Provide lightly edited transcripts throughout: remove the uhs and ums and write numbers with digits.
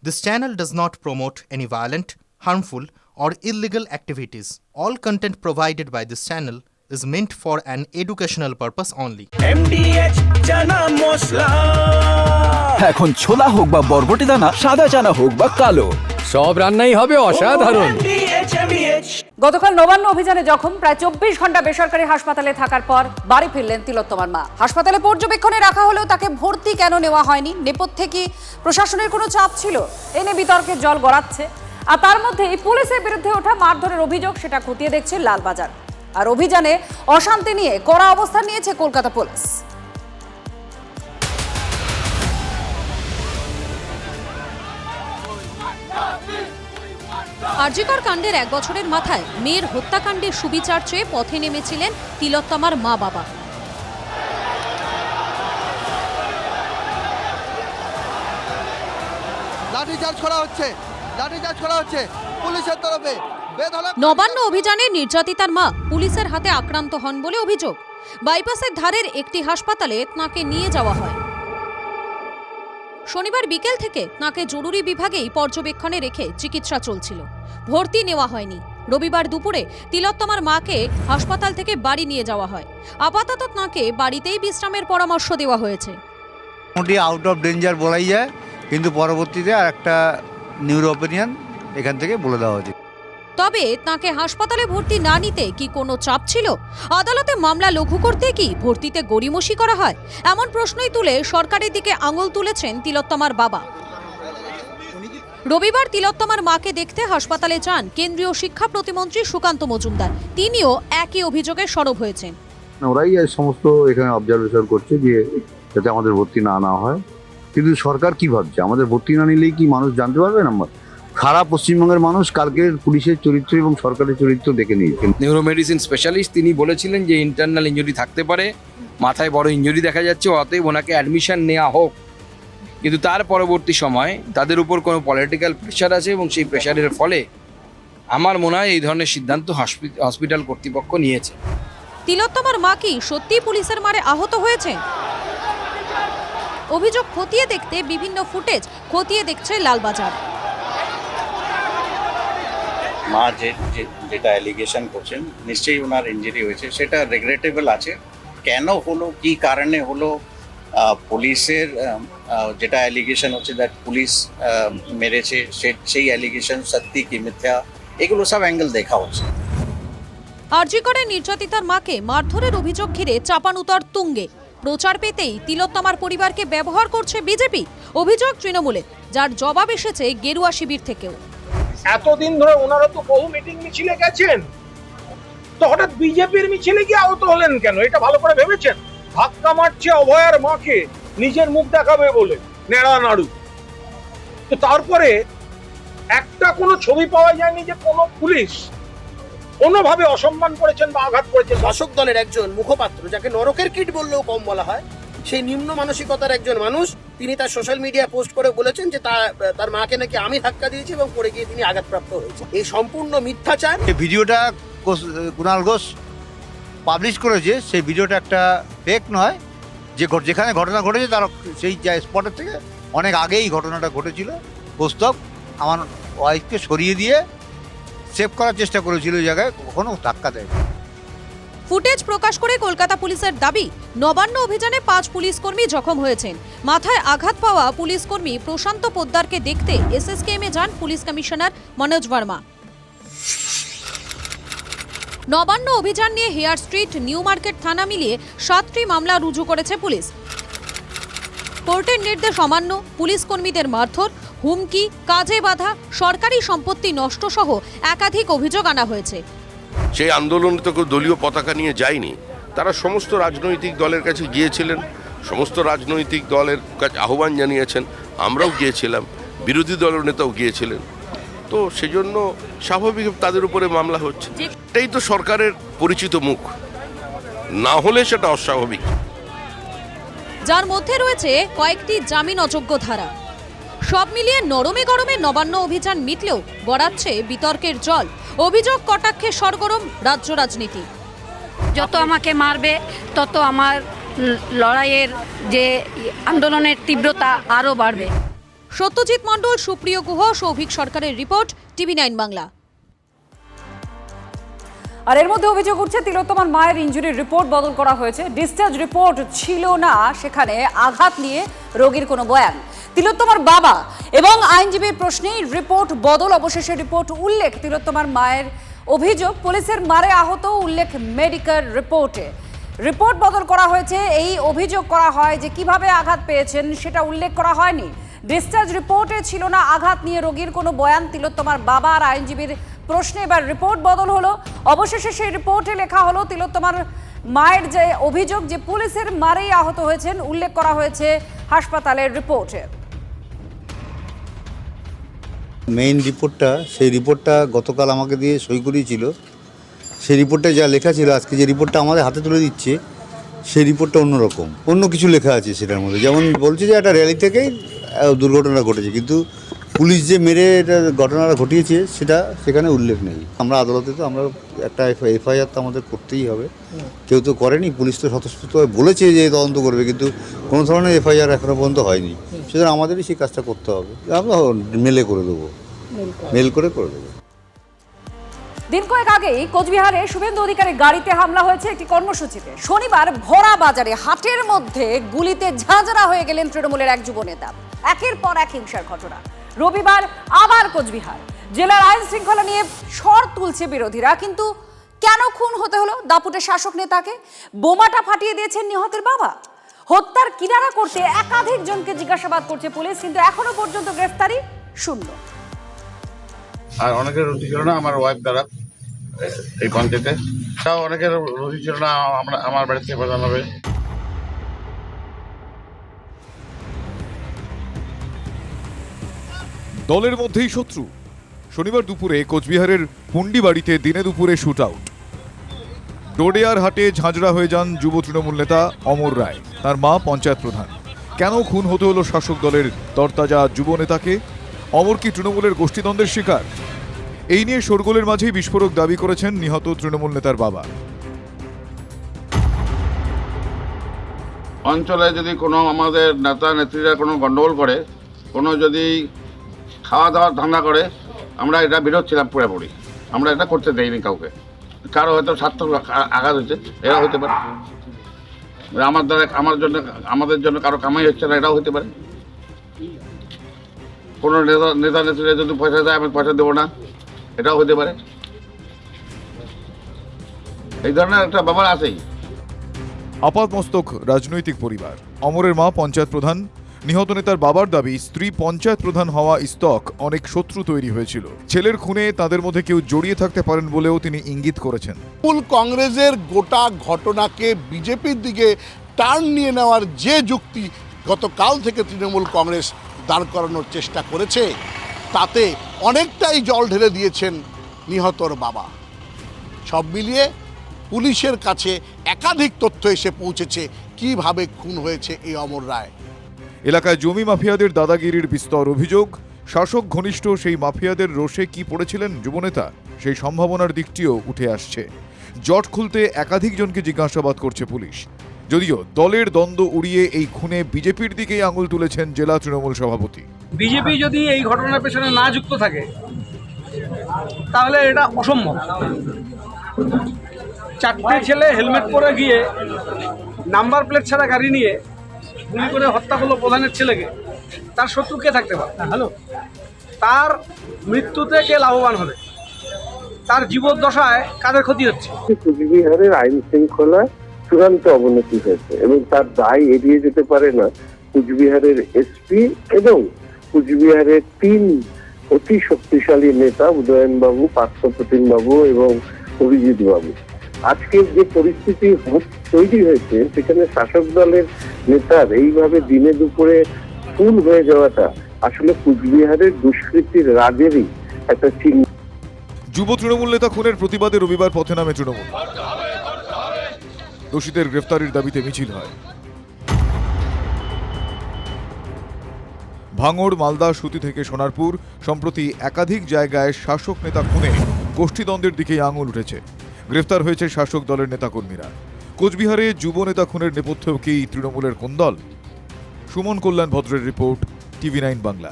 This channel does not promote any violent, harmful, or illegal activities. All content provided by this channel is meant for an educational purpose only. MDH chana masala এখন ছোলা হোক বা বরবটি দানা, সাদা চানা হোক বা কালো, সব রান্নাই হবে অসাধারণ। গতকাল নবান্ন অভিযানে জখম প্রায় 24 ঘন্টা বেসরকারি হাসপাতালে থাকার পর বাড়ি ফিরলেন তিলোত্তমার মা। হাসপাতালে পর্যবেক্ষণে রাখা হলেও তাকে ভর্তি কেন নেওয়া হয়নি? নেপথ্যে কি প্রশাসনের কোনো চাপ ছিল? এনে বিতর্কের জল গড়াচ্ছে। আর তার মধ্যে পুলিশের বিরুদ্ধে ওঠা মারধরের অভিযোগ, সেটা খতিয়ে দেখছে লালবাজার। আর অভিযানে অশান্তি নিয়ে কড়া অবস্থান নিয়েছে কলকাতা পুলিশ। আরজিকর কাণ্ডের 1 বছরের মাথায় মেয়ের হত্যাকাণ্ডের সুবিচার চেয়ে পথে নেমেছিলেন তিলোত্তমার মা বাবা। লাঠিচার্জ করা হচ্ছে পুলিশের তরফে। নবান্ন অভিযানে নির্যাতিতার মা পুলিশের হাতে আক্রান্ত হন বলে অভিযোগ। বাইপাসের ধারের একটি হাসপাতালে তাঁকে নিয়ে যাওয়া হয়। শনিবার বিকেল থেকে তাঁকে জরুরি বিভাগেই পর্যবেক্ষণে রেখে চিকিৎসা চলছিল। ভর্তি নেওয়া হয়নি। রবিবার দুপুরে তিলোত্তমার মাকে হাসপাতাল থেকে বাড়ি নিয়ে যাওয়া হয়। আপাতত তাঁকে বাড়িতেই বিশ্রামের পরামর্শ দেওয়া হয়েছে। মোটামুটি আউট অফ ডেঞ্জার বলাই যায়, কিন্তু পরবর্তীতে আর একটা নিউরো অপিনিয়ন এখান থেকে বলে দেওয়া হয়েছে। তবে তাঁকে হাসপাতালে ভর্তি না নিতে কি কোনো চাপ ছিল? আদালতে মামলা লঘু করতে কি ভর্তিতে গড়িমসি করা হয়? এমন প্রশ্নই তুলে সরকারের দিকে আঙুল তুলেছেন তিলোত্তমার বাবা। রবিবার তিলোত্তমার মাকে দেখতে হাসপাতালে যান কেন্দ্রীয় শিক্ষা প্রতিমন্ত্রী সুকান্ত মজুমদার। তিনিও একই অভিযোগে সরব হয়েছেন। ওরাই সমস্ত এখানে অবজারভেশন করছে যে যাতে আমাদের ভর্তি না হয়, কিন্তু সরকার কি ভাবছে? আমাদের ভর্তি না নিলেই কি মানুষ জানতে পারবে না? সারা পশ্চিমবঙ্গের মানুষ কালকের পুলিশের চরিত্র এবং সরকারের চরিত্র দেখে নিয়েছেন। নিউরোমেডিসিন স্পেশালিস্ট তিনি বলেছিলেন যে ইন্টারনাল ইনজুরি থাকতে পারে, মাথায় বড় ইনজুরি দেখা যাচ্ছে, অতএব ওনাকে অ্যাডমিশন নেওয়া হোক। কিন্তু তার পরবর্তী সময় তাদের উপর কোনো পলিটিক্যাল প্রেশার আছে এবং সেই প্রেশারের ফলে আমার মনে হয় এই ধরনের সিদ্ধান্ত হসপিটাল কর্তৃপক্ষ নিয়েছে। তিলোত্তমার মা কি সত্যি পুলিশের মারে আহত হয়েছে? অভিযোগ খতিয়ে দেখতে বিভিন্ন ফুটেজ খতিয়ে দেখছে লালবাজার। মা যেটা অ্যালিগেশন করছেন, নিশ্চয়ই ওনার ইনজুরি হয়েছে, সেটা রেগ্রেটেবল আছে। কেন হলো, কি কারণে হলো, পুলিশের যেটা অ্যালিগেশন হচ্ছে দ্যাট পুলিশ মেরেছে, সেই অ্যালিগেশন সত্যি কি মিথ্যা, এগুলো সব অ্যাঙ্গেল দেখা হচ্ছে। আরজিকরে নির্যাতিতার মাকে মারধরের অভিযোগ ঘিরে চাপানুতর তুঙ্গে। প্রচার পেতেই তিলোত্তমার পরিবারকে ব্যবহার করছে বিজেপি। অভিযোগ তৃণমূলে, যার জবাব এসেছে গেরুয়া শিবির থেকেও। এতদিন ধরে ওনারা তো বহু মিটিং মিছিলে গেছেন, তো হঠাৎ বিজেপির মিছিলে গিয়ে আহত হলেন কেন? এটা ভালো করে ভেবেছেন? ধাক্কা মারছে অভয়ার মাকে নিজের মুখ দেখাবে বলে, নেড়া নাড়ু। তো তারপরে একটা কোনো ছবি পাওয়া যায়নি যে কোনো পুলিশ কোনোভাবে অসম্মান করেছেন বা আঘাত করেছেন। শাসক দলের একজন মুখপাত্র, যাকে নরকের কীট বললেও কম বলা হয়, সেই নিম্ন মানসিকতার একজন মানুষ, তিনি তার সোশ্যাল মিডিয়া পোস্ট করে বলেছেন যে তার মাকে নাকি আমি ধাক্কা দিয়েছি এবং পড়ে গিয়ে তিনি আঘাতপ্রাপ্ত হয়েছে। এই সম্পূর্ণ মিথ্যাচার। এই ভিডিওটা কুণাল ঘোষ পাবলিশ করেছে, সেই ভিডিওটা একটা ফেক নয়। যেখানে ঘটনা ঘটেছে তার সেই স্পটের থেকে অনেক আগেই ঘটনাটা ঘটেছিল। কৌস্তব আমার ওয়াইফকে সরিয়ে দিয়ে সেভ করার চেষ্টা করেছিল, ওই জায়গায় কখনো ধাক্কা দেয়। ফুটেজ প্রকাশ করে কলকাতা পুলিশের দাবি, নবান্ন অভিযানে 5 পুলিশ কর্মী জখম হয়েছেন। মাথায় আঘাত পাওয়া পুলিশ কর্মী প্রশান্ত পোদ্দারকে দেখতে এসএসকেএমে যান পুলিশ কমিশনার মনোজ ভার্মা। নবান্ন অভিযান নিয়ে হেয়ার স্ট্রিট, নিউ মার্কেট থানা মিলিয়ে 7টি মামলা রুজু করেছে পুলিশ। কোর্টের নির্দেশ অমান্য, পুলিশ কর্মীদের মারধর, হুমকি, কাজে বাধা, সরকারি সম্পত্তি নষ্ট সহ একাধিক অভিযোগ আনা হয়েছে। সেই আন্দোলনে তো কেউ দলীয় পতাকা নিয়ে যায়নি, তারা সমস্ত রাজনৈতিক দলের কাছে গিয়েছিলেন, সমস্ত রাজনৈতিক দলের কাছে আহ্বান জানিয়েছেন, আমরাও গিয়েছিলাম, বিরোধী দলের নেতাও গিয়েছিলেন। তো সেজন্য স্বাভাবিক তাদের উপরে মামলা হচ্ছে। এটাই তো সরকারের পরিচিত মুখ, না হলে সেটা অস্বাভাবিক। যার মধ্যে রয়েছে কয়েকটি জামিন অযোগ্য ধারা। সব মিলিয়ে নরমে গরমে নবান্ন অভিযান মিটলেও গড়াচ্ছে বিতর্কের জল। অভিযোগ কটাক্ষে সরগরম রাজ্য রাজনীতি। যত আমাকে মারবে তত আমার লড়াইয়ের যে আন্দোলনের তীব্রতা আরও বাড়বে। সত্যজিৎ মণ্ডল, সুপ্রিয় গুহ, সৌভিক সরকারের রিপোর্ট, TV9 বাংলা। আর এর মধ্যে অভিযোগ উঠছে তিলোত্তমার মায়ের ইনজুরির রিপোর্ট বদল করা হয়েছে। ডিসচার্জ রিপোর্ট ছিল না, সেখানে আঘাত নিয়ে রোগীর কোনো বয়ান। তিলোত্তমার বাবা এবং আইনজীবীর প্রশ্নেই রিপোর্ট বদল। অবশেষে রিপোর্ট উল্লেখ তিলোত্তমার মায়ের অভিযোগ পুলিশের মারে আহত, উল্লেখ মেডিকেল রিপোর্টে। রিপোর্ট বদল করা হয়েছে। এই অভিযোগ করা হয় যে কিভাবে আঘাত পেয়েছেন সেটা উল্লেখ করা হয়নি। ডিসচার্জ রিপোর্টে ছিল না আঘাত নিয়ে রোগীর কোনো বয়ান। তিলোত্তমার বাবা আর আইনজীবীর প্রশ্নে এবার রিপোর্ট বদল হলো। অবশেষে সেই রিপোর্টে লেখা হলো তিলোত্তমার মায়ের যে অভিযোগ যে পুলিশের মারেই আহত হয়েছেন, উল্লেখ করা হয়েছে হাসপাতালের রিপোর্টে। মেইন রিপোর্টটা, সেই রিপোর্টটা গতকাল আমাকে দিয়ে সই করিয়েছিল। সেই রিপোর্টে যা লেখা ছিল, আজকে যে রিপোর্টটা আমাদের হাতে তুলে দিচ্ছে সেই রিপোর্টটা অন্যরকম, অন্য কিছু লেখা আছে সেটার মধ্যে। যেমন বলছে যে একটা র্যালি থেকেই দুর্ঘটনা ঘটেছে, কিন্তু পুলিশ যে মেরে এটা ঘটনাটা ঘটিয়েছে সেটা সেখানে উল্লেখ নেই। আমরা আদালতে তো আমরা একটা এফআইআর তো আমাদের করতেই হবে, কেউ তো করেনি। পুলিশ তো স্বতঃস্ফূর্তভাবে বলেছে যে তদন্ত করবে, কিন্তু কোনো ধরনের এফআইআর এখনো পর্যন্ত হয়নি। সুতরাং আমাদেরই সেই কাজটা করতে হবে। আমরা মেলে করে দেবো, মেল করে দেবো। দিন কয়েক আগেই কোচবিহারে শুভেন্দু অধিকারীর গাড়িতে হামলা হয়েছে একটি কর্মসূচিতে। শনিবার ভরা বাজারে হাটের মধ্যে গুলিতে ঝাঁঝরা হয়ে গেলেন তৃণমূলের এক যুব নেতা। একের পর এক হিংসার ঘটনা। রবিবার আবার কোচবিহার জেলার আইন শৃঙ্খলা নিয়ে ঝড় তুলছে বিরোধীরা। কিন্তু কেন খুন হতে হলো দাপুটের শাসক নেতাকে? বোমাটা ফাটিয়ে দিয়েছেন নিহতের বাবা। হত্যার কিনারা করতে একাধিক জনকে জিজ্ঞাসাবাদ করছে পুলিশ, কিন্তু এখনো পর্যন্ত গ্রেফতারি শূন্য। আর অনেকের রুটি ছিল না আমার ওয়াইফ দ্বারা এই পঞ্চায়েতে, তাও অনেকের রুটি ছিল না আমার বাড়ি থেকে প্রধান হবে। দলের মধ্যেই শত্রু। শনিবার দুপুরে কোচবিহারের হুন্ডি বাড়িতে দিনে দুপুরে শুট আউট। ডোডেয়ার হাটে ঝাঁঝরা হয়ে যান যুব তৃণমূল নেতা অমর রায়, তার মা পঞ্চায়েত প্রধান। কেন খুন হতে হলো শাসক দলের তরতাজা যুব নেতাকে? অমর কি তৃণমূলের গোষ্ঠীদ্বন্দ্বের শিকার? এই নিয়ে শোরগোলের মাঝেই বিস্ফোরক দাবি করেছেন নিহত তৃণমূল নেতার বাবা। অঞ্চলে যদি কোনো আমাদের নেতা নেত্রীরা কোনো গন্ডগোল করে, কোনো যদি খাওয়া দাওয়ার ধান্দা করে, আমরা এটা বিরোধ ছিলাম পুরোপুরি। আমরা এটা করতে দেইনি কাউকে। কারো হয়তো স্বার্থ আঘাত হয়েছে, এরা হতে পারে। আমাদের জন্য কারো কামাই হচ্ছে না, এটাও হতে পারে। কোনো নেতা নেত্রীরা যদি পয়সা দেয় আমি পয়সা দেবো না, এটাও হতে পারে। এই ধরনের একটা ব্যাপার আছেই। আপাতমস্তক রাজনৈতিক পরিবার। অমরের মা পঞ্চায়েত প্রধান। নিহত নেতার বাবার দাবি, স্ত্রী পঞ্চায়েত প্রধান হওয়া ইস্তক অনেক শত্রু তৈরি হয়েছিল। ছেলের খুনে তাদের মধ্যে কেউ জড়িয়ে থাকতে পারেন বলেও তিনি ইঙ্গিত করেছেন। কংগ্রেসের গোটা ঘটনাকে বিজেপির দিকে টার্ন নিয়ে নেওয়ার যে যুক্তি গতকাল থেকে তৃণমূল কংগ্রেস দাঁড় করানোর চেষ্টা করেছে, তাতে অনেকটাই জল ঢেলে দিয়েছেন নিহতর বাবা। সব মিলিয়ে পুলিশের কাছে একাধিক তথ্য এসে পৌঁছেছে কিভাবে খুন হয়েছে এই অমর রায়। এলাকায় জমি মাফিয়াদের দাদাগিরির বিস্তর অভিযোগ। শাসক ঘনিষ্ঠ সেই মাফিয়াদের রোষে কি পড়েছিলেন যুবনেতা, সেই সম্ভাবনার দিকটিও উঠে আসছে। জট খুলতে একাধিক জনকে জিজ্ঞাসাবাদ করছে পুলিশ। যদিও দলের দ্বন্দ্ব উড়িয়ে এই খুনে বিজেপির দিকেই আঙুল তুলেছেন জেলা তৃণমূল সভাপতি। বিজেপি যদি এই ঘটনার পেছনে না যুক্ত থাকে তাহলে এটা অসম্ভব। চারটে ছেলে হেলমেট পরে গিয়ে নাম্বার প্লেট ছাড়া গাড়ি নিয়ে গুলি করে হত্যা করলো প্রধানের ছেলেকে, তার শত্রু কে থাকতে পারে? তার মৃত্যুতে কে লাভবান হবে? তার জীবদ্দশায় কাদের ক্ষতি হচ্ছে? কুচবিহারের আইন শৃঙ্খলা চূড়ান্ত অবনতি হয়েছে এবং তার দায় এড়িয়ে যেতে পারে না কুচবিহারের এসপি এবং কুচবিহারের 3 অতি শক্তিশালী নেতা উদয়ন বাবু, পার্থপ্রতিম বাবু এবং অভিজিৎ বাবু। আজকের যে পরিস্থিতি তৈরি হয়েছে সেখানে শাসক দলের নেতার এইভাবে দিনে দুপুরে খুন হয়ে যাওয়াটা আসলে কুচবিহারের দুষ্কৃতির রাজেরই একটা চিহ্ন। যুব তৃণমূল নেতা খুনের প্রতিবাদে রবিবার পথে নামে তৃণমূল। দোষীদের গ্রেফতারির দাবিতে মিছিল হয়। ভাঙড়, মালদা, সুতি থেকে সোনারপুর, সম্প্রতি একাধিক জায়গায় শাসক নেতা খুনে গোষ্ঠীদ্বন্দ্বের দিকেই আঙুল উঠেছে। গ্রেফতার হয়েছে শাসক দলের নেতাকর্মীরা। কোচবিহারে যুব নেতা খুনের নেপথ্যেও কি তৃণমূলের কোন দল? সুমন কল্যাণ ভদ্রের রিপোর্ট, TV9 বাংলা।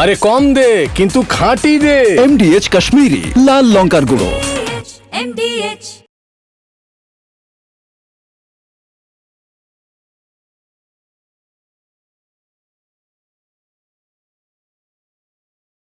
আরে কম দে কিন্তু খাঁটি দে। MDH কাশ্মীরি লাল লঙ্কার গুঁড়ো। MDH